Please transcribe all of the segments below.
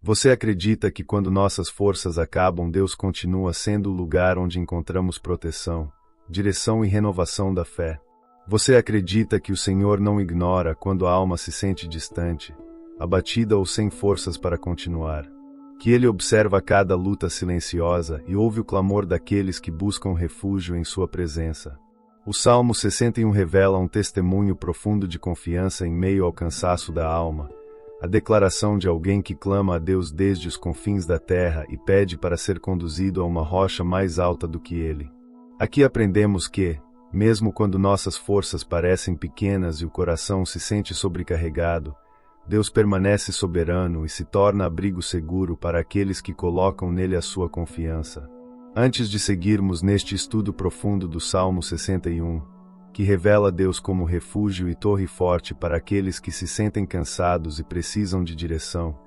Você acredita que quando nossas forças acabam, Deus continua sendo o lugar onde encontramos proteção, direção e renovação da fé? Você acredita que o Senhor não ignora quando a alma se sente distante, abatida ou sem forças para continuar? Que Ele observa cada luta silenciosa e ouve o clamor daqueles que buscam refúgio em sua presença? O Salmo 61 revela um testemunho profundo de confiança em meio ao cansaço da alma, a declaração de alguém que clama a Deus desde os confins da terra e pede para ser conduzido a uma rocha mais alta do que ele. Aqui aprendemos que, mesmo quando nossas forças parecem pequenas e o coração se sente sobrecarregado, Deus permanece soberano e se torna abrigo seguro para aqueles que colocam nele a sua confiança. Antes de seguirmos neste estudo profundo do Salmo 61, que revela Deus como refúgio e torre forte para aqueles que se sentem cansados e precisam de direção,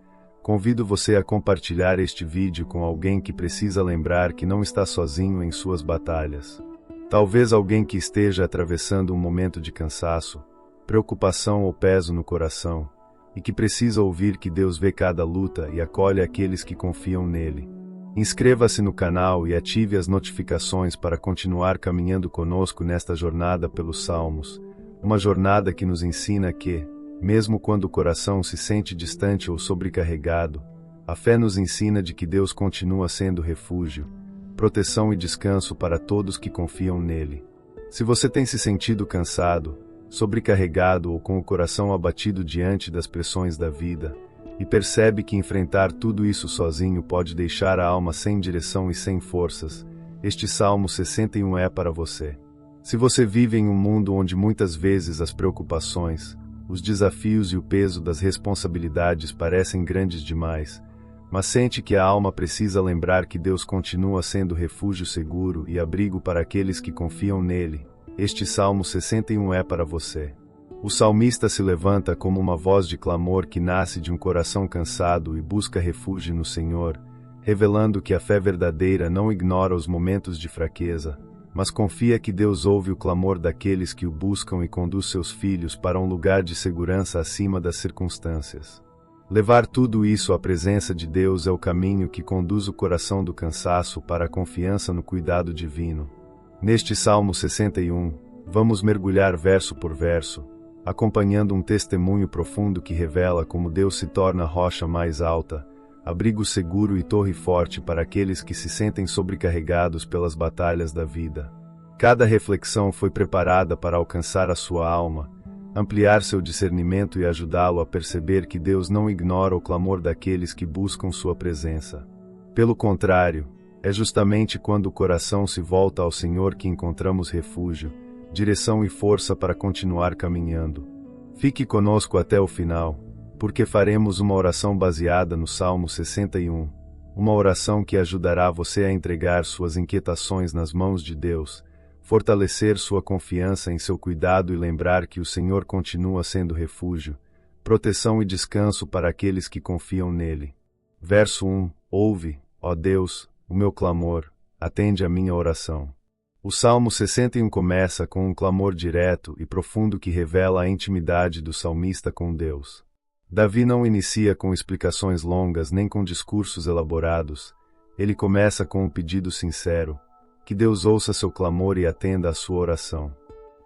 convido você a compartilhar este vídeo com alguém que precisa lembrar que não está sozinho em suas batalhas. Talvez alguém que esteja atravessando um momento de cansaço, preocupação ou peso no coração, e que precisa ouvir que Deus vê cada luta e acolhe aqueles que confiam nele. Inscreva-se no canal e ative as notificações para continuar caminhando conosco nesta jornada pelos Salmos, uma jornada que nos ensina que, mesmo quando o coração se sente distante ou sobrecarregado, a fé nos ensina de que Deus continua sendo refúgio, proteção e descanso para todos que confiam nele. Se você tem se sentido cansado, sobrecarregado ou com o coração abatido diante das pressões da vida, e percebe que enfrentar tudo isso sozinho pode deixar a alma sem direção e sem forças, este Salmo 61 é para você. Se você vive em um mundo onde muitas vezes as preocupações, os desafios e o peso das responsabilidades parecem grandes demais, mas sente que a alma precisa lembrar que Deus continua sendo refúgio seguro e abrigo para aqueles que confiam nele, este Salmo 61 é para você. O salmista se levanta como uma voz de clamor que nasce de um coração cansado e busca refúgio no Senhor, revelando que a fé verdadeira não ignora os momentos de fraqueza, mas confia que Deus ouve o clamor daqueles que o buscam e conduz seus filhos para um lugar de segurança acima das circunstâncias. Levar tudo isso à presença de Deus é o caminho que conduz o coração do cansaço para a confiança no cuidado divino. Neste Salmo 61, vamos mergulhar verso por verso, acompanhando um testemunho profundo que revela como Deus se torna a rocha mais alta, abrigo seguro e torre forte para aqueles que se sentem sobrecarregados pelas batalhas da vida. Cada reflexão foi preparada para alcançar a sua alma, ampliar seu discernimento e ajudá-lo a perceber que Deus não ignora o clamor daqueles que buscam sua presença. Pelo contrário, é justamente quando o coração se volta ao Senhor que encontramos refúgio, direção e força para continuar caminhando. Fique conosco até o final, porque faremos uma oração baseada no Salmo 61, uma oração que ajudará você a entregar suas inquietações nas mãos de Deus, fortalecer sua confiança em seu cuidado e lembrar que o Senhor continua sendo refúgio, proteção e descanso para aqueles que confiam nele. Verso 1: Ouve, ó Deus, o meu clamor, atende a minha oração. O Salmo 61 começa com um clamor direto e profundo que revela a intimidade do salmista com Deus. Davi não inicia com explicações longas nem com discursos elaborados, ele começa com um pedido sincero, que Deus ouça seu clamor e atenda à sua oração.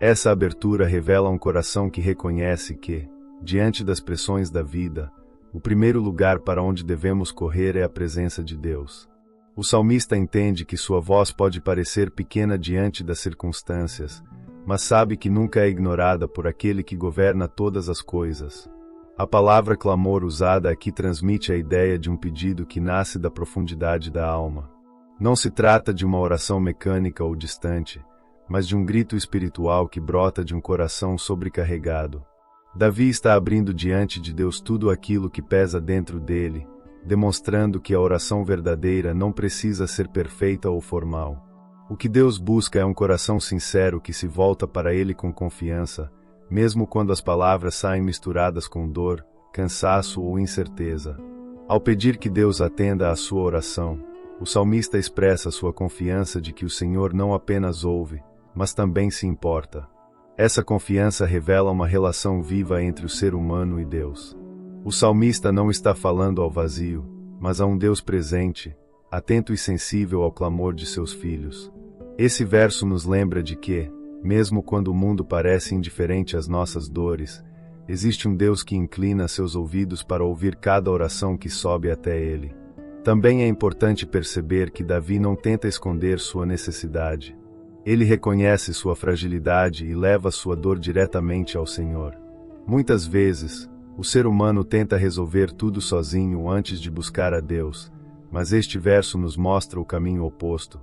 Essa abertura revela um coração que reconhece que, diante das pressões da vida, o primeiro lugar para onde devemos correr é a presença de Deus. O salmista entende que sua voz pode parecer pequena diante das circunstâncias, mas sabe que nunca é ignorada por aquele que governa todas as coisas. A palavra clamor usada aqui transmite a ideia de um pedido que nasce da profundidade da alma. Não se trata de uma oração mecânica ou distante, mas de um grito espiritual que brota de um coração sobrecarregado. Davi está abrindo diante de Deus tudo aquilo que pesa dentro dele, demonstrando que a oração verdadeira não precisa ser perfeita ou formal. O que Deus busca é um coração sincero que se volta para Ele com confiança, mesmo quando as palavras saem misturadas com dor, cansaço ou incerteza. Ao pedir que Deus atenda à sua oração, o salmista expressa sua confiança de que o Senhor não apenas ouve, mas também se importa. Essa confiança revela uma relação viva entre o ser humano e Deus. O salmista não está falando ao vazio, mas a um Deus presente, atento e sensível ao clamor de seus filhos. Esse verso nos lembra de que, mesmo quando o mundo parece indiferente às nossas dores, existe um Deus que inclina seus ouvidos para ouvir cada oração que sobe até ele. Também é importante perceber que Davi não tenta esconder sua necessidade. Ele reconhece sua fragilidade e leva sua dor diretamente ao Senhor. Muitas vezes, o ser humano tenta resolver tudo sozinho antes de buscar a Deus, mas este verso nos mostra o caminho oposto.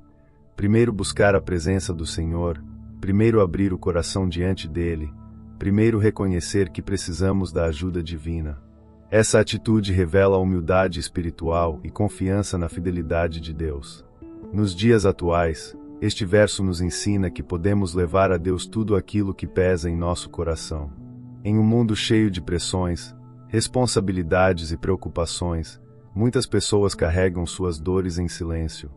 Primeiro buscar a presença do Senhor, primeiro abrir o coração diante dele, primeiro reconhecer que precisamos da ajuda divina. Essa atitude revela humildade espiritual e confiança na fidelidade de Deus. Nos dias atuais, este verso nos ensina que podemos levar a Deus tudo aquilo que pesa em nosso coração. Em um mundo cheio de pressões, responsabilidades e preocupações, muitas pessoas carregam suas dores em silêncio.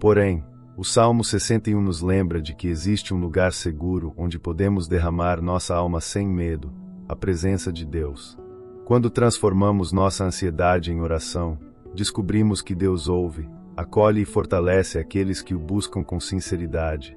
Porém, o Salmo 61 nos lembra de que existe um lugar seguro onde podemos derramar nossa alma sem medo, a presença de Deus. Quando transformamos nossa ansiedade em oração, descobrimos que Deus ouve, acolhe e fortalece aqueles que o buscam com sinceridade.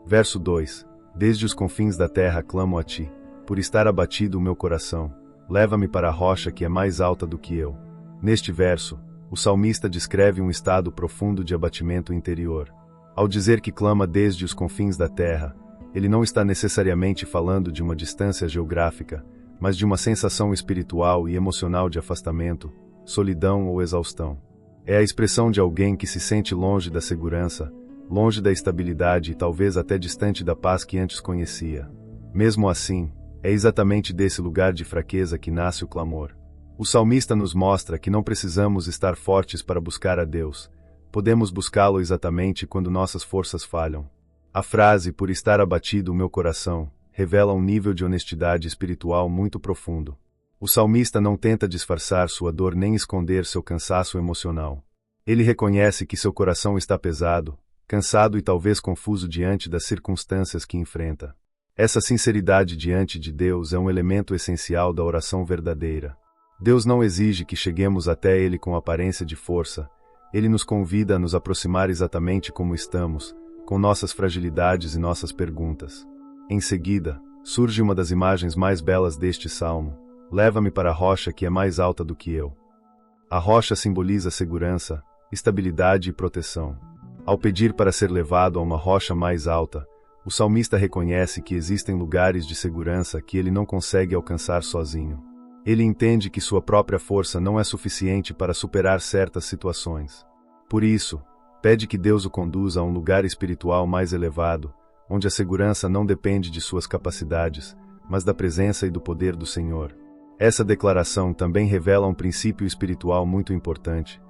Verso 2: Desde os confins da terra clamo a ti, por estar abatido o meu coração, leva-me para a rocha que é mais alta do que eu. Neste verso, o salmista descreve um estado profundo de abatimento interior. Ao dizer que clama desde os confins da terra, ele não está necessariamente falando de uma distância geográfica, mas de uma sensação espiritual e emocional de afastamento, solidão ou exaustão. É a expressão de alguém que se sente longe da segurança, longe da estabilidade e talvez até distante da paz que antes conhecia. Mesmo assim, é exatamente desse lugar de fraqueza que nasce o clamor. O salmista nos mostra que não precisamos estar fortes para buscar a Deus. Podemos buscá-lo exatamente quando nossas forças falham. A frase, por estar abatido o meu coração, revela um nível de honestidade espiritual muito profundo. O salmista não tenta disfarçar sua dor nem esconder seu cansaço emocional. Ele reconhece que seu coração está pesado, cansado e talvez confuso diante das circunstâncias que enfrenta. Essa sinceridade diante de Deus é um elemento essencial da oração verdadeira. Deus não exige que cheguemos até Ele com aparência de força. Ele nos convida a nos aproximar exatamente como estamos, com nossas fragilidades e nossas perguntas. Em seguida, surge uma das imagens mais belas deste salmo: leva-me para a rocha que é mais alta do que eu. A rocha simboliza segurança, estabilidade e proteção. Ao pedir para ser levado a uma rocha mais alta, o salmista reconhece que existem lugares de segurança que ele não consegue alcançar sozinho. Ele entende que sua própria força não é suficiente para superar certas situações. Por isso, pede que Deus o conduza a um lugar espiritual mais elevado, onde a segurança não depende de suas capacidades, mas da presença e do poder do Senhor. Essa declaração também revela um princípio espiritual muito importante.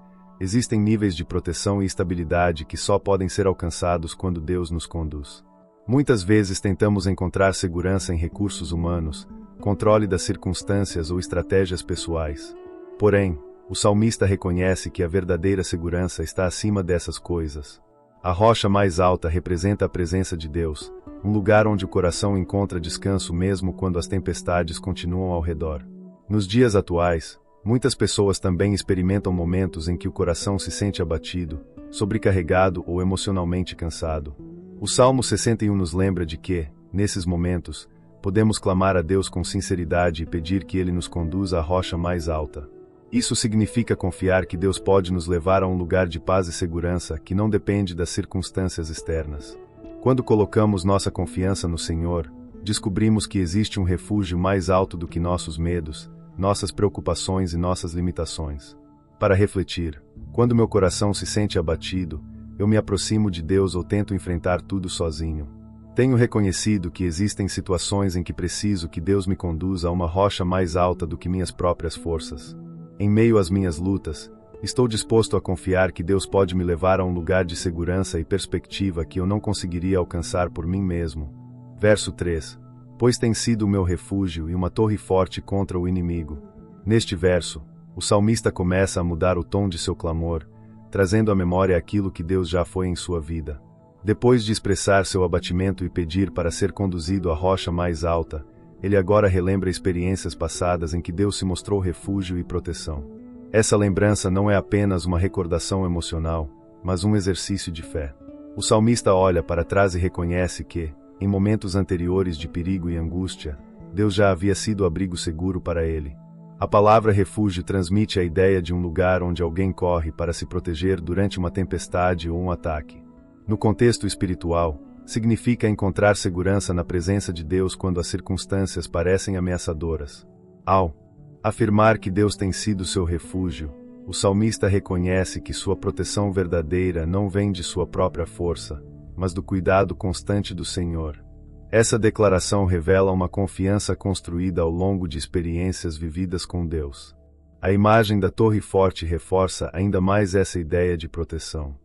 Existem níveis de proteção e estabilidade que só podem ser alcançados quando Deus nos conduz. Muitas vezes tentamos encontrar segurança em recursos humanos, controle das circunstâncias ou estratégias pessoais. Porém, o salmista reconhece que a verdadeira segurança está acima dessas coisas. A rocha mais alta representa a presença de Deus, um lugar onde o coração encontra descanso mesmo quando as tempestades continuam ao redor. Nos dias atuais, muitas pessoas também experimentam momentos em que o coração se sente abatido, sobrecarregado ou emocionalmente cansado. O Salmo 61 nos lembra de que, nesses momentos, podemos clamar a Deus com sinceridade e pedir que Ele nos conduza à rocha mais alta. Isso significa confiar que Deus pode nos levar a um lugar de paz e segurança que não depende das circunstâncias externas. Quando colocamos nossa confiança no Senhor, descobrimos que existe um refúgio mais alto do que nossos medos, nossas preocupações e nossas limitações. Para refletir, quando meu coração se sente abatido, eu me aproximo de Deus ou tento enfrentar tudo sozinho. Tenho reconhecido que existem situações em que preciso que Deus me conduza a uma rocha mais alta do que minhas próprias forças. Em meio às minhas lutas, estou disposto a confiar que Deus pode me levar a um lugar de segurança e perspectiva que eu não conseguiria alcançar por mim mesmo. Verso 3. Pois tem sido o meu refúgio e uma torre forte contra o inimigo. Neste verso, o salmista começa a mudar o tom de seu clamor, trazendo à memória aquilo que Deus já foi em sua vida. Depois de expressar seu abatimento e pedir para ser conduzido à rocha mais alta, ele agora relembra experiências passadas em que Deus se mostrou refúgio e proteção. Essa lembrança não é apenas uma recordação emocional, mas um exercício de fé. O salmista olha para trás e reconhece que, em momentos anteriores de perigo e angústia, Deus já havia sido abrigo seguro para ele. A palavra refúgio transmite a ideia de um lugar onde alguém corre para se proteger durante uma tempestade ou um ataque. No contexto espiritual, significa encontrar segurança na presença de Deus quando as circunstâncias parecem ameaçadoras. Ao afirmar que Deus tem sido seu refúgio, o salmista reconhece que sua proteção verdadeira não vem de sua própria força, mas do cuidado constante do Senhor. Essa declaração revela uma confiança construída ao longo de experiências vividas com Deus. A imagem da torre forte reforça ainda mais essa ideia de proteção.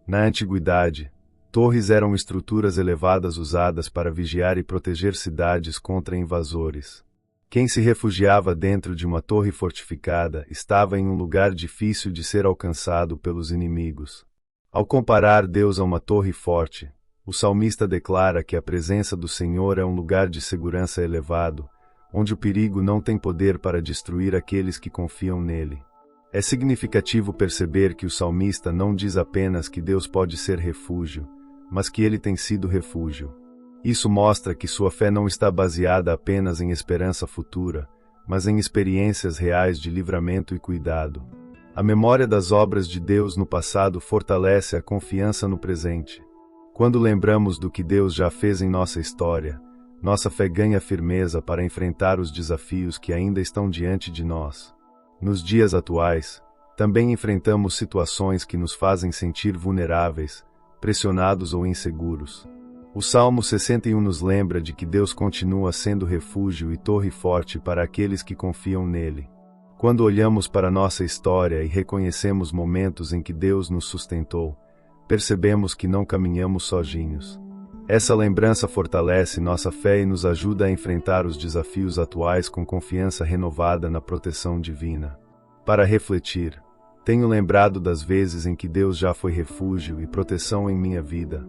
Na antiguidade, torres eram estruturas elevadas usadas para vigiar e proteger cidades contra invasores. Quem se refugiava dentro de uma torre fortificada estava em um lugar difícil de ser alcançado pelos inimigos. Ao comparar Deus a uma torre forte, o salmista declara que a presença do Senhor é um lugar de segurança elevado, onde o perigo não tem poder para destruir aqueles que confiam nele. É significativo perceber que o salmista não diz apenas que Deus pode ser refúgio, mas que ele tem sido refúgio. Isso mostra que sua fé não está baseada apenas em esperança futura, mas em experiências reais de livramento e cuidado. A memória das obras de Deus no passado fortalece a confiança no presente. Quando lembramos do que Deus já fez em nossa história, nossa fé ganha firmeza para enfrentar os desafios que ainda estão diante de nós. Nos dias atuais, também enfrentamos situações que nos fazem sentir vulneráveis, pressionados ou inseguros. O Salmo 61 nos lembra de que Deus continua sendo refúgio e torre forte para aqueles que confiam nele. Quando olhamos para nossa história e reconhecemos momentos em que Deus nos sustentou, percebemos que não caminhamos sozinhos. Essa lembrança fortalece nossa fé e nos ajuda a enfrentar os desafios atuais com confiança renovada na proteção divina. Para refletir, tenho lembrado das vezes em que Deus já foi refúgio e proteção em minha vida.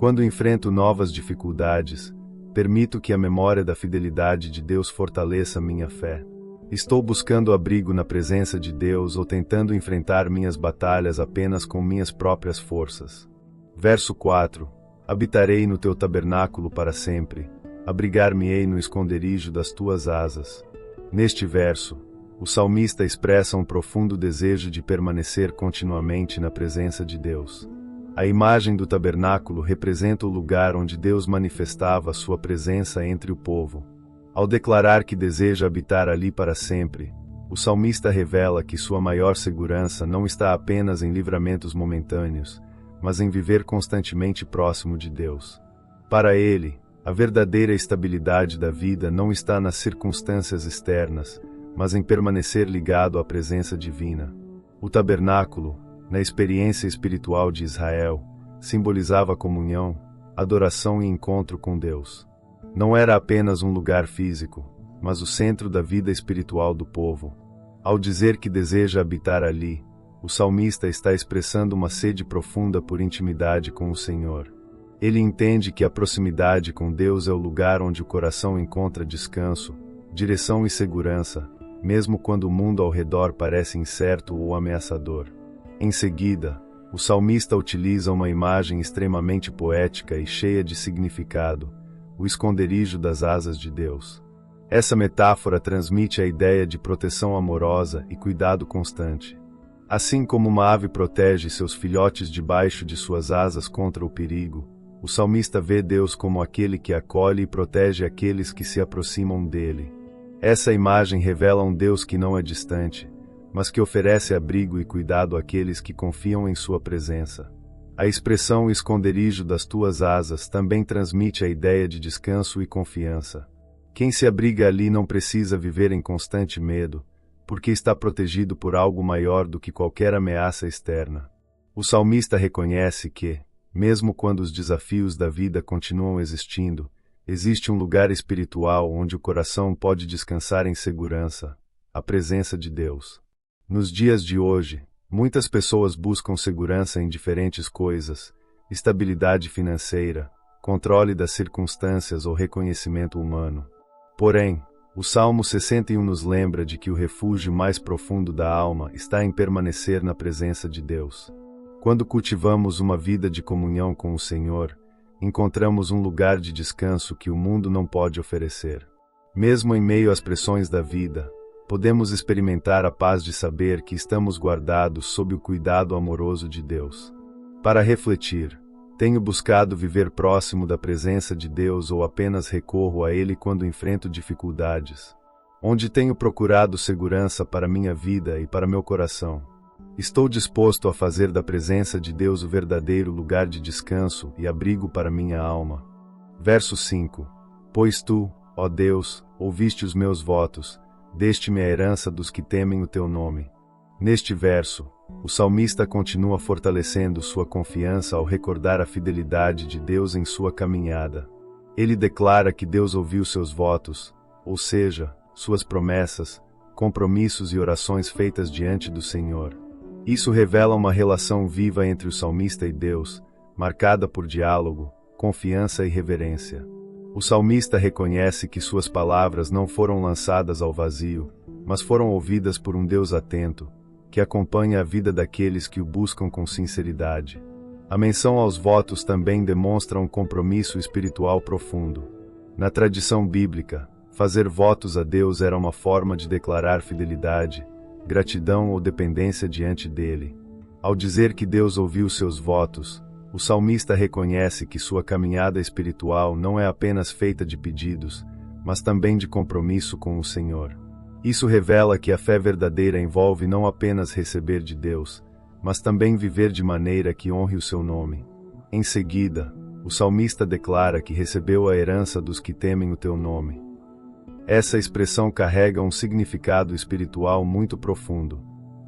Quando enfrento novas dificuldades, permito que a memória da fidelidade de Deus fortaleça minha fé. Estou buscando abrigo na presença de Deus ou tentando enfrentar minhas batalhas apenas com minhas próprias forças. Verso 4. Habitarei no teu tabernáculo para sempre, abrigar-me-ei no esconderijo das tuas asas. Neste verso, o salmista expressa um profundo desejo de permanecer continuamente na presença de Deus. A imagem do tabernáculo representa o lugar onde Deus manifestava sua presença entre o povo. Ao declarar que deseja habitar ali para sempre, o salmista revela que sua maior segurança não está apenas em livramentos momentâneos, mas em viver constantemente próximo de Deus. Para ele, a verdadeira estabilidade da vida não está nas circunstâncias externas, mas em permanecer ligado à presença divina. O tabernáculo, na experiência espiritual de Israel, simbolizava comunhão, adoração e encontro com Deus. Não era apenas um lugar físico, mas o centro da vida espiritual do povo. Ao dizer que deseja habitar ali, o salmista está expressando uma sede profunda por intimidade com o Senhor. Ele entende que a proximidade com Deus é o lugar onde o coração encontra descanso, direção e segurança, mesmo quando o mundo ao redor parece incerto ou ameaçador. Em seguida, o salmista utiliza uma imagem extremamente poética e cheia de significado: o esconderijo das asas de Deus. Essa metáfora transmite a ideia de proteção amorosa e cuidado constante. Assim como uma ave protege seus filhotes debaixo de suas asas contra o perigo, o salmista vê Deus como aquele que acolhe e protege aqueles que se aproximam dele. Essa imagem revela um Deus que não é distante, mas que oferece abrigo e cuidado àqueles que confiam em sua presença. A expressão esconderijo das tuas asas também transmite a ideia de descanso e confiança. Quem se abriga ali não precisa viver em constante medo, porque está protegido por algo maior do que qualquer ameaça externa. O salmista reconhece que, mesmo quando os desafios da vida continuam existindo, existe um lugar espiritual onde o coração pode descansar em segurança, a presença de Deus. Nos dias de hoje, muitas pessoas buscam segurança em diferentes coisas: estabilidade financeira, controle das circunstâncias ou reconhecimento humano. Porém, O Salmo 61 nos lembra de que o refúgio mais profundo da alma está em permanecer na presença de Deus. Quando cultivamos uma vida de comunhão com o Senhor, encontramos um lugar de descanso que o mundo não pode oferecer. Mesmo em meio às pressões da vida, podemos experimentar a paz de saber que estamos guardados sob o cuidado amoroso de Deus. Para refletir, tenho buscado viver próximo da presença de Deus ou apenas recorro a Ele quando enfrento dificuldades? Onde tenho procurado segurança para minha vida e para meu coração? Estou disposto a fazer da presença de Deus o verdadeiro lugar de descanso e abrigo para minha alma. Verso 5. Pois tu, ó Deus, ouviste os meus votos, deste-me a herança dos que temem o teu nome. Neste verso, o salmista continua fortalecendo sua confiança ao recordar a fidelidade de Deus em sua caminhada. Ele declara que Deus ouviu seus votos, ou seja, suas promessas, compromissos e orações feitas diante do Senhor. Isso revela uma relação viva entre o salmista e Deus, marcada por diálogo, confiança e reverência. O salmista reconhece que suas palavras não foram lançadas ao vazio, mas foram ouvidas por um Deus atento, que acompanha a vida daqueles que o buscam com sinceridade. A menção aos votos também demonstra um compromisso espiritual profundo. Na tradição bíblica, fazer votos a Deus era uma forma de declarar fidelidade, gratidão ou dependência diante dele. Ao dizer que Deus ouviu seus votos, o salmista reconhece que sua caminhada espiritual não é apenas feita de pedidos, mas também de compromisso com o Senhor. Isso revela que a fé verdadeira envolve não apenas receber de Deus, mas também viver de maneira que honre o seu nome. Em seguida, o salmista declara que recebeu a herança dos que temem o teu nome. Essa expressão carrega um significado espiritual muito profundo.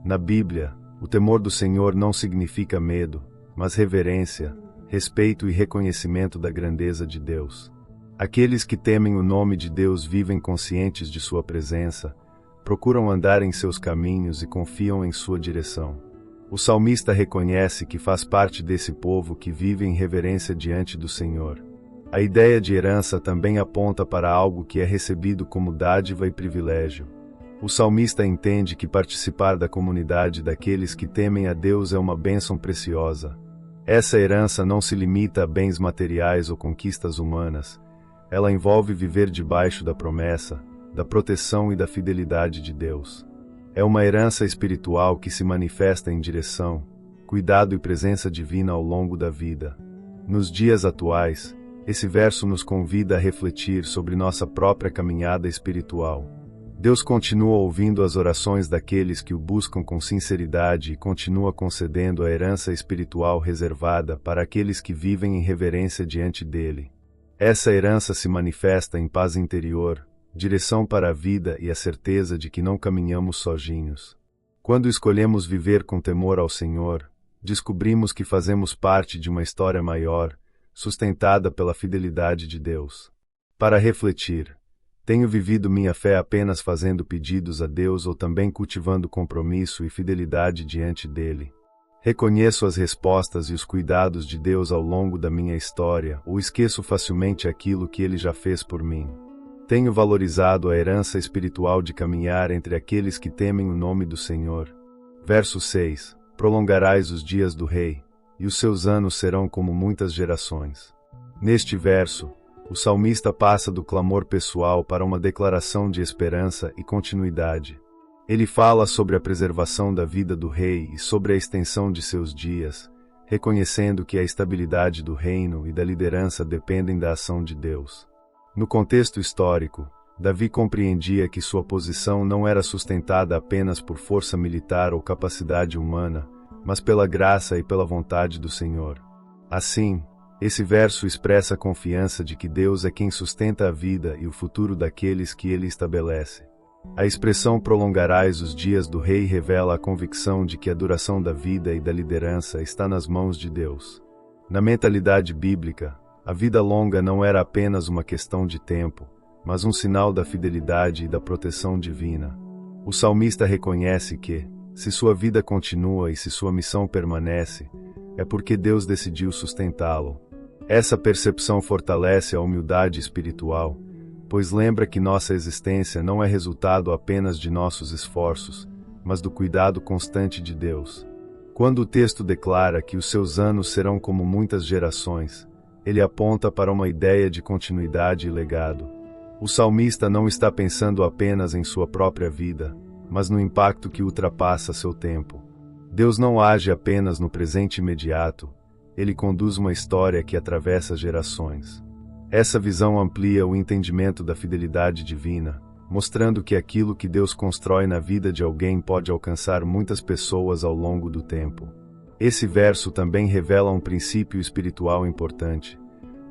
Na Bíblia, o temor do Senhor não significa medo, mas reverência, respeito e reconhecimento da grandeza de Deus. Aqueles que temem o nome de Deus vivem conscientes de sua presença, procuram andar em seus caminhos e confiam em sua direção. O salmista reconhece que faz parte desse povo que vive em reverência diante do Senhor. A ideia de herança também aponta para algo que é recebido como dádiva e privilégio. O salmista entende que participar da comunidade daqueles que temem a Deus é uma bênção preciosa. Essa herança não se limita a bens materiais ou conquistas humanas. Ela envolve viver debaixo da promessa, da proteção e da fidelidade de Deus. É uma herança espiritual que se manifesta em direção, cuidado e presença divina ao longo da vida. Nos dias atuais, esse verso nos convida a refletir sobre nossa própria caminhada espiritual. Deus continua ouvindo as orações daqueles que o buscam com sinceridade e continua concedendo a herança espiritual reservada para aqueles que vivem em reverência diante dele. Essa herança se manifesta em paz interior, direção para a vida e a certeza de que não caminhamos sozinhos. Quando escolhemos viver com temor ao Senhor, descobrimos que fazemos parte de uma história maior, sustentada pela fidelidade de Deus. Para refletir, tenho vivido minha fé apenas fazendo pedidos a Deus ou também cultivando compromisso e fidelidade diante dele? Reconheço as respostas e os cuidados de Deus ao longo da minha história, ou esqueço facilmente aquilo que ele já fez por mim? Tenho valorizado a herança espiritual de caminhar entre aqueles que temem o nome do Senhor. Verso 6. Prolongarás os dias do rei, e os seus anos serão como muitas gerações. Neste verso, o salmista passa do clamor pessoal para uma declaração de esperança e continuidade. Ele fala sobre a preservação da vida do rei e sobre a extensão de seus dias, reconhecendo que a estabilidade do reino e da liderança dependem da ação de Deus. No contexto histórico, Davi compreendia que sua posição não era sustentada apenas por força militar ou capacidade humana, mas pela graça e pela vontade do Senhor. Assim, esse verso expressa a confiança de que Deus é quem sustenta a vida e o futuro daqueles que ele estabelece. A expressão prolongarás os dias do rei revela a convicção de que a duração da vida e da liderança está nas mãos de Deus. Na mentalidade bíblica, a vida longa não era apenas uma questão de tempo, mas um sinal da fidelidade e da proteção divina. O salmista reconhece que, se sua vida continua e se sua missão permanece, é porque Deus decidiu sustentá-lo. Essa percepção fortalece a humildade espiritual, pois lembra que nossa existência não é resultado apenas de nossos esforços, mas do cuidado constante de Deus. Quando o texto declara que os seus anos serão como muitas gerações, ele aponta para uma ideia de continuidade e legado. O salmista não está pensando apenas em sua própria vida, mas no impacto que ultrapassa seu tempo. Deus não age apenas no presente imediato, ele conduz uma história que atravessa gerações. Essa visão amplia o entendimento da fidelidade divina, mostrando que aquilo que Deus constrói na vida de alguém pode alcançar muitas pessoas ao longo do tempo. Esse verso também revela um princípio espiritual importante.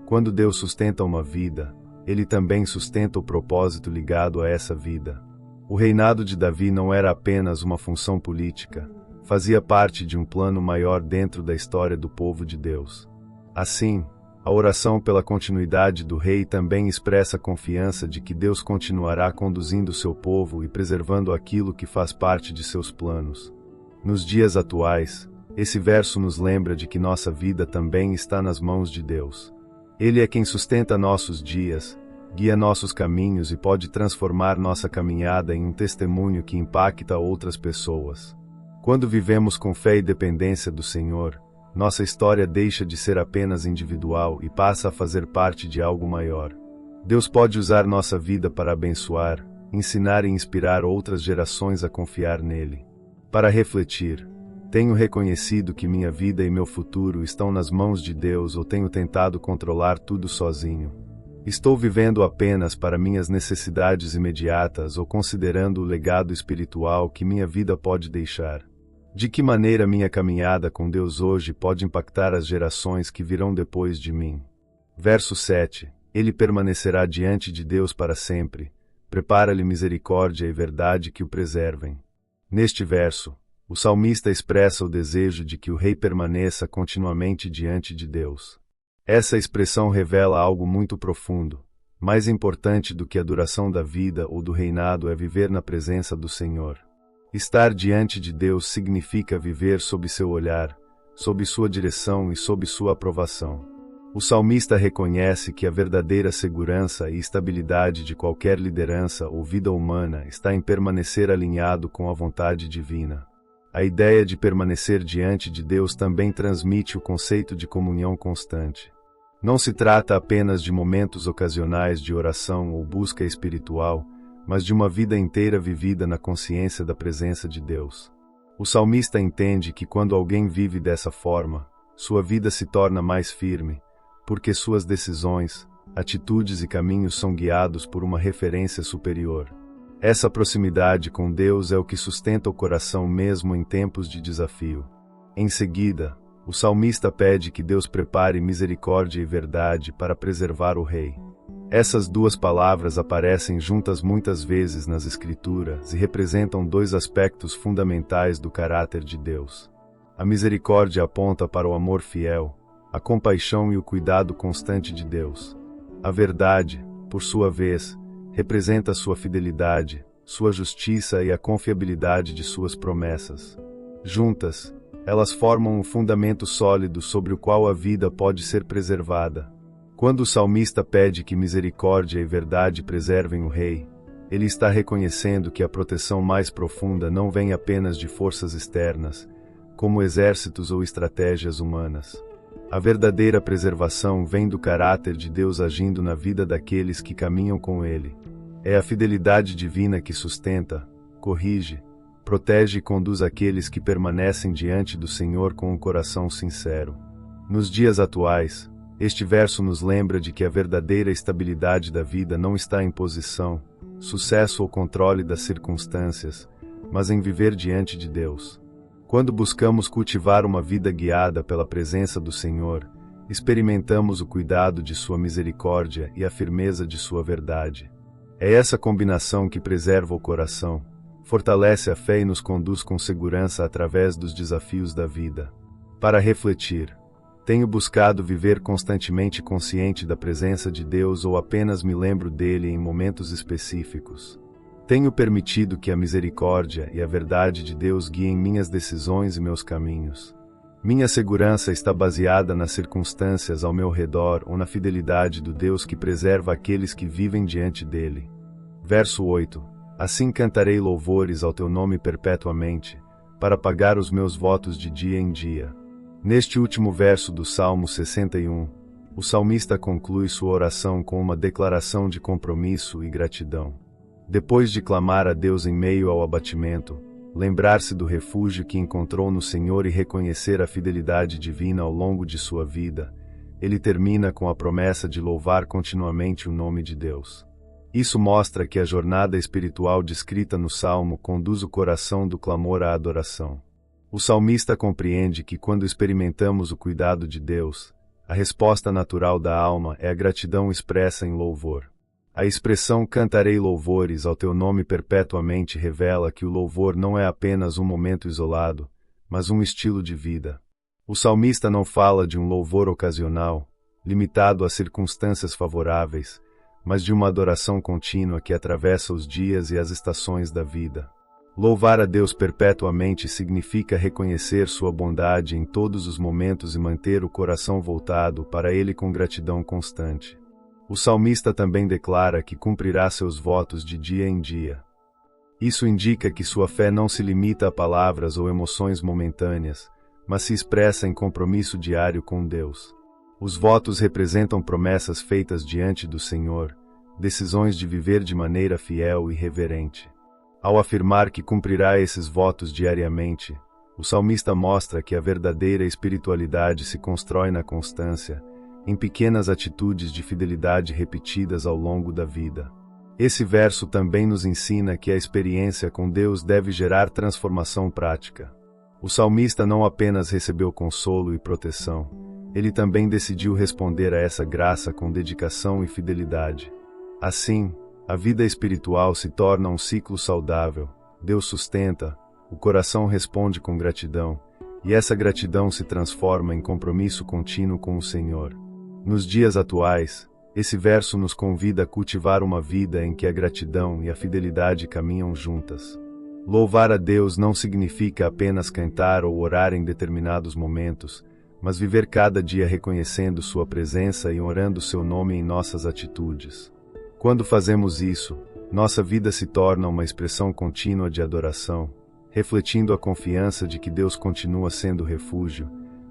Quando Deus sustenta uma vida, ele também sustenta o propósito ligado a essa vida. O reinado de Davi não era apenas uma função política, fazia parte de um plano maior dentro da história do povo de Deus. Assim, a oração pela continuidade do rei também expressa a confiança de que Deus continuará conduzindo seu povo e preservando aquilo que faz parte de seus planos. Nos dias atuais, esse verso nos lembra de que nossa vida também está nas mãos de Deus. Ele é quem sustenta nossos dias, guia nossos caminhos e pode transformar nossa caminhada em um testemunho que impacta outras pessoas. Quando vivemos com fé e dependência do Senhor, nossa história deixa de ser apenas individual e passa a fazer parte de algo maior. Deus pode usar nossa vida para abençoar, ensinar e inspirar outras gerações a confiar nele. Para refletir, tenho reconhecido que minha vida e meu futuro estão nas mãos de Deus ou tenho tentado controlar tudo sozinho? Estou vivendo apenas para minhas necessidades imediatas ou considerando o legado espiritual que minha vida pode deixar? De que maneira minha caminhada com Deus hoje pode impactar as gerações que virão depois de mim? Verso 7. Ele permanecerá diante de Deus para sempre. Prepara-lhe misericórdia e verdade que o preservem. Neste verso, o salmista expressa o desejo de que o rei permaneça continuamente diante de Deus. Essa expressão revela algo muito profundo. Mais importante do que a duração da vida ou do reinado é viver na presença do Senhor. Estar diante de Deus significa viver sob seu olhar, sob sua direção e sob sua aprovação. O salmista reconhece que a verdadeira segurança e estabilidade de qualquer liderança ou vida humana está em permanecer alinhado com a vontade divina. A ideia de permanecer diante de Deus também transmite o conceito de comunhão constante. Não se trata apenas de momentos ocasionais de oração ou busca espiritual, mas de uma vida inteira vivida na consciência da presença de Deus. O salmista entende que quando alguém vive dessa forma, sua vida se torna mais firme, porque suas decisões, atitudes e caminhos são guiados por uma referência superior. Essa proximidade com Deus é o que sustenta o coração mesmo em tempos de desafio. Em seguida, o salmista pede que Deus prepare misericórdia e verdade para preservar o rei. Essas duas palavras aparecem juntas muitas vezes nas Escrituras e representam dois aspectos fundamentais do caráter de Deus. A misericórdia aponta para o amor fiel, a compaixão e o cuidado constante de Deus. A verdade, por sua vez, representa sua fidelidade, sua justiça e a confiabilidade de suas promessas. Juntas, elas formam um fundamento sólido sobre o qual a vida pode ser preservada. Quando o salmista pede que misericórdia e verdade preservem o rei, ele está reconhecendo que a proteção mais profunda não vem apenas de forças externas, como exércitos ou estratégias humanas. A verdadeira preservação vem do caráter de Deus agindo na vida daqueles que caminham com ele. É a fidelidade divina que sustenta, corrige, protege e conduz aqueles que permanecem diante do Senhor com um coração sincero. Nos dias atuais, este verso nos lembra de que a verdadeira estabilidade da vida não está em posição, sucesso ou controle das circunstâncias, mas em viver diante de Deus. Quando buscamos cultivar uma vida guiada pela presença do Senhor, experimentamos o cuidado de sua misericórdia e a firmeza de sua verdade. É essa combinação que preserva o coração, fortalece a fé e nos conduz com segurança através dos desafios da vida. Para refletir, tenho buscado viver constantemente consciente da presença de Deus ou apenas me lembro dele em momentos específicos? Tenho permitido que a misericórdia e a verdade de Deus guiem minhas decisões e meus caminhos? Minha segurança está baseada nas circunstâncias ao meu redor ou na fidelidade do Deus que preserva aqueles que vivem diante dele. Verso 8. Assim cantarei louvores ao teu nome perpetuamente, para pagar os meus votos de dia em dia. Neste último verso do Salmo 61, o salmista conclui sua oração com uma declaração de compromisso e gratidão. Depois de clamar a Deus em meio ao abatimento, lembrar-se do refúgio que encontrou no Senhor e reconhecer a fidelidade divina ao longo de sua vida, ele termina com a promessa de louvar continuamente o nome de Deus. Isso mostra que a jornada espiritual descrita no Salmo conduz o coração do clamor à adoração. O salmista compreende que quando experimentamos o cuidado de Deus, a resposta natural da alma é a gratidão expressa em louvor. A expressão cantarei louvores ao teu nome perpetuamente revela que o louvor não é apenas um momento isolado, mas um estilo de vida. O salmista não fala de um louvor ocasional, limitado a circunstâncias favoráveis, mas de uma adoração contínua que atravessa os dias e as estações da vida. Louvar a Deus perpetuamente significa reconhecer sua bondade em todos os momentos e manter o coração voltado para Ele com gratidão constante. O salmista também declara que cumprirá seus votos de dia em dia. Isso indica que sua fé não se limita a palavras ou emoções momentâneas, mas se expressa em compromisso diário com Deus. Os votos representam promessas feitas diante do Senhor, decisões de viver de maneira fiel e reverente. Ao afirmar que cumprirá esses votos diariamente, o salmista mostra que a verdadeira espiritualidade se constrói na constância, em pequenas atitudes de fidelidade repetidas ao longo da vida. Esse verso também nos ensina que a experiência com Deus deve gerar transformação prática. O salmista não apenas recebeu consolo e proteção, ele também decidiu responder a essa graça com dedicação e fidelidade. Assim, a vida espiritual se torna um ciclo saudável, Deus sustenta, o coração responde com gratidão, e essa gratidão se transforma em compromisso contínuo com o Senhor. Nos dias atuais, esse verso nos convida a cultivar uma vida em que a gratidão e a fidelidade caminham juntas. Louvar a Deus não significa apenas cantar ou orar em determinados momentos, mas viver cada dia reconhecendo sua presença e orando seu nome em nossas atitudes. Quando fazemos isso, nossa vida se torna uma expressão contínua de adoração, refletindo a confiança de que Deus continua sendo refúgio,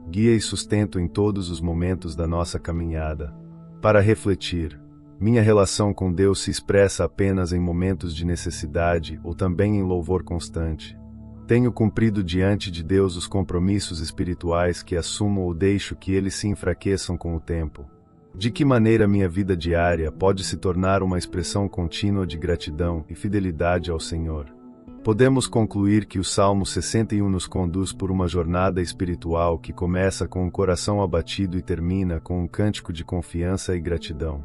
guia e sustento em todos os momentos da nossa caminhada. Para refletir, minha relação com Deus se expressa apenas em momentos de necessidade ou também em louvor constante. Tenho cumprido diante de Deus os compromissos espirituais que assumo ou deixo que eles se enfraqueçam com o tempo? De que maneira minha vida diária pode se tornar uma expressão contínua de gratidão e fidelidade ao Senhor? Podemos concluir que o Salmo 61 nos conduz por uma jornada espiritual que começa com um coração abatido e termina com um cântico de confiança e gratidão.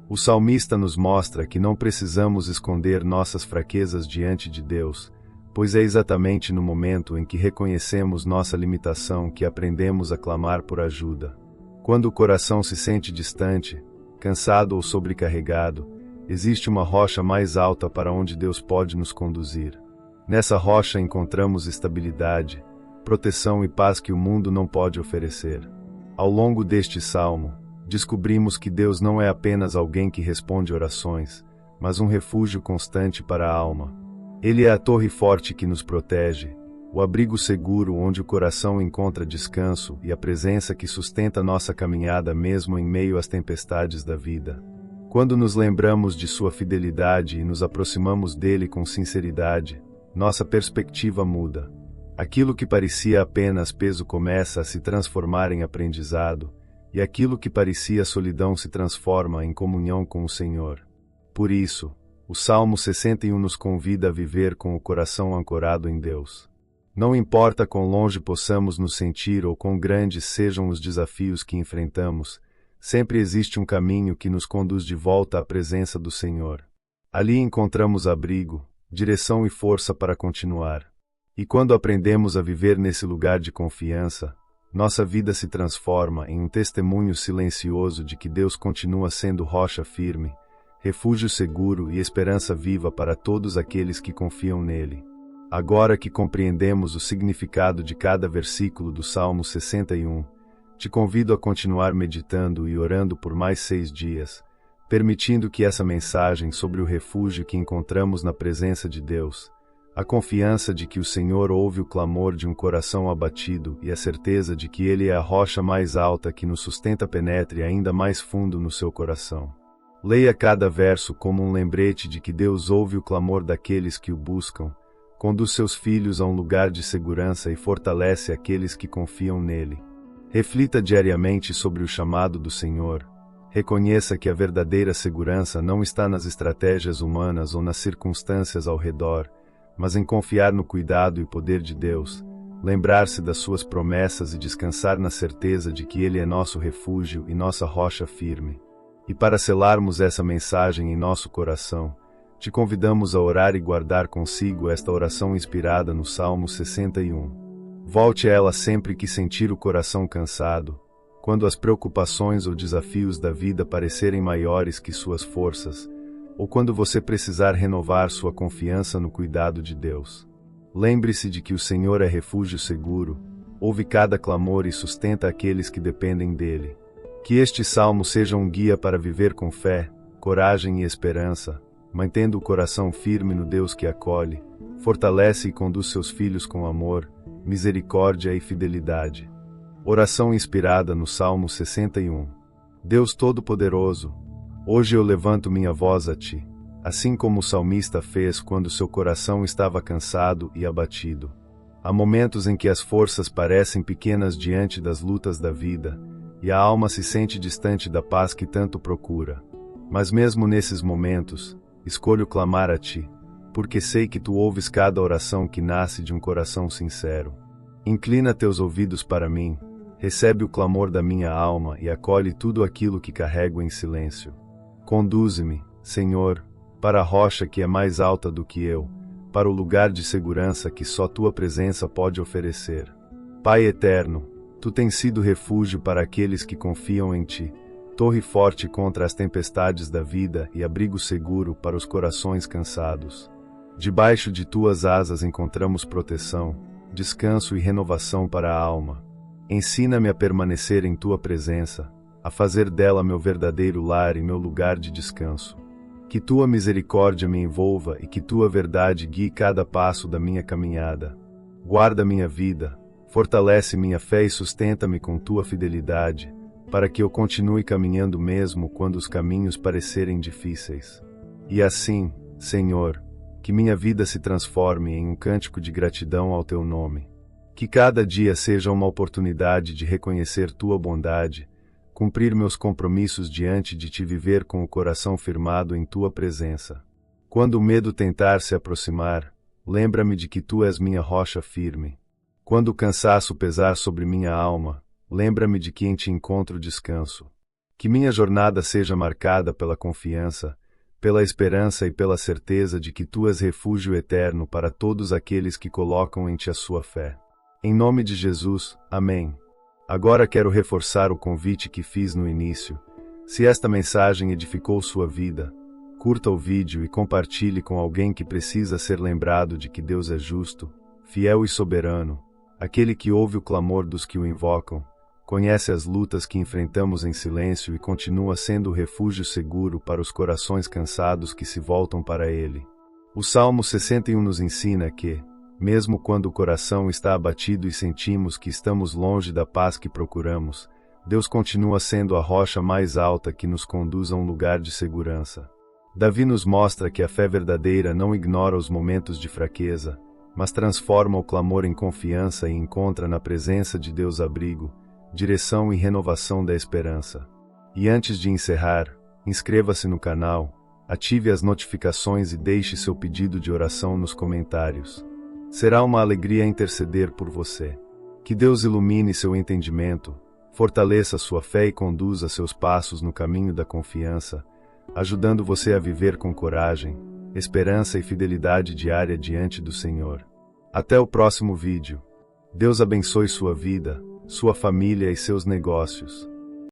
O salmista nos mostra que não precisamos esconder nossas fraquezas diante de Deus, pois é exatamente no momento em que reconhecemos nossa limitação que aprendemos a clamar por ajuda. Quando o coração se sente distante, cansado ou sobrecarregado, existe uma rocha mais alta para onde Deus pode nos conduzir. Nessa rocha encontramos estabilidade, proteção e paz que o mundo não pode oferecer. Ao longo deste salmo, descobrimos que Deus não é apenas alguém que responde orações, mas um refúgio constante para a alma. Ele é a torre forte que nos protege, o abrigo seguro onde o coração encontra descanso e a presença que sustenta nossa caminhada mesmo em meio às tempestades da vida. Quando nos lembramos de sua fidelidade e nos aproximamos dele com sinceridade, nossa perspectiva muda. Aquilo que parecia apenas peso começa a se transformar em aprendizado, e aquilo que parecia solidão se transforma em comunhão com o Senhor. Por isso, o Salmo 61 nos convida a viver com o coração ancorado em Deus. Não importa quão longe possamos nos sentir ou quão grandes sejam os desafios que enfrentamos, sempre existe um caminho que nos conduz de volta à presença do Senhor. Ali encontramos abrigo, direção e força para continuar. E quando aprendemos a viver nesse lugar de confiança, nossa vida se transforma em um testemunho silencioso de que Deus continua sendo rocha firme, refúgio seguro e esperança viva para todos aqueles que confiam nele. Agora que compreendemos o significado de cada versículo do Salmo 61, te convido a continuar meditando e orando por mais 6 dias, permitindo que essa mensagem sobre o refúgio que encontramos na presença de Deus, a confiança de que o Senhor ouve o clamor de um coração abatido e a certeza de que Ele é a rocha mais alta que nos sustenta penetre ainda mais fundo no seu coração. Leia cada verso como um lembrete de que Deus ouve o clamor daqueles que o buscam, conduz seus filhos a um lugar de segurança e fortalece aqueles que confiam nele. Reflita diariamente sobre o chamado do Senhor. Reconheça que a verdadeira segurança não está nas estratégias humanas ou nas circunstâncias ao redor, mas em confiar no cuidado e poder de Deus, lembrar-se das suas promessas e descansar na certeza de que Ele é nosso refúgio e nossa rocha firme. E para selarmos essa mensagem em nosso coração, te convidamos a orar e guardar consigo esta oração inspirada no Salmo 61. Volte a ela sempre que sentir o coração cansado, quando as preocupações ou desafios da vida parecerem maiores que suas forças, ou quando você precisar renovar sua confiança no cuidado de Deus. Lembre-se de que o Senhor é refúgio seguro, ouve cada clamor e sustenta aqueles que dependem dele. Que este salmo seja um guia para viver com fé, coragem e esperança, mantendo o coração firme no Deus que acolhe, fortalece e conduz seus filhos com amor, misericórdia e fidelidade. Oração inspirada no Salmo 61. Deus Todo-Poderoso, hoje eu levanto minha voz a Ti, assim como o salmista fez quando seu coração estava cansado e abatido. Há momentos em que as forças parecem pequenas diante das lutas da vida, e a alma se sente distante da paz que tanto procura. Mas mesmo nesses momentos, escolho clamar a Ti, porque sei que Tu ouves cada oração que nasce de um coração sincero. Inclina teus ouvidos para mim, recebe o clamor da minha alma e acolhe tudo aquilo que carrego em silêncio. Conduze-me, Senhor, para a rocha que é mais alta do que eu, para o lugar de segurança que só Tua presença pode oferecer. Pai eterno, Tu tens sido refúgio para aqueles que confiam em Ti, torre forte contra as tempestades da vida e abrigo seguro para os corações cansados. Debaixo de Tuas asas encontramos proteção, descanso e renovação para a alma. Ensina-me a permanecer em Tua presença, a fazer dela meu verdadeiro lar e meu lugar de descanso. Que Tua misericórdia me envolva e que Tua verdade guie cada passo da minha caminhada. Guarda minha vida, fortalece minha fé e sustenta-me com Tua fidelidade, para que eu continue caminhando mesmo quando os caminhos parecerem difíceis. E assim, Senhor, que minha vida se transforme em um cântico de gratidão ao Teu nome. Que cada dia seja uma oportunidade de reconhecer Tua bondade, cumprir meus compromissos diante de Ti, viver com o coração firmado em Tua presença. Quando o medo tentar se aproximar, lembra-me de que Tu és minha rocha firme. Quando o cansaço pesar sobre minha alma, lembra-me de que em Ti encontro descanso. Que minha jornada seja marcada pela confiança, pela esperança e pela certeza de que Tu és refúgio eterno para todos aqueles que colocam em Ti a sua fé. Em nome de Jesus, amém. Agora quero reforçar o convite que fiz no início. Se esta mensagem edificou sua vida, curta o vídeo e compartilhe com alguém que precisa ser lembrado de que Deus é justo, fiel e soberano, aquele que ouve o clamor dos que o invocam, conhece as lutas que enfrentamos em silêncio e continua sendo o refúgio seguro para os corações cansados que se voltam para Ele. O Salmo 61 nos ensina que, mesmo quando o coração está abatido e sentimos que estamos longe da paz que procuramos, Deus continua sendo a rocha mais alta que nos conduz a um lugar de segurança. Davi nos mostra que a fé verdadeira não ignora os momentos de fraqueza, mas transforma o clamor em confiança e encontra na presença de Deus abrigo, direção e renovação da esperança. E antes de encerrar, inscreva-se no canal, ative as notificações e deixe seu pedido de oração nos comentários. Será uma alegria interceder por você. Que Deus ilumine seu entendimento, fortaleça sua fé e conduza seus passos no caminho da confiança, ajudando você a viver com coragem, esperança e fidelidade diária diante do Senhor. Até o próximo vídeo. Deus abençoe sua vida, sua família e seus negócios.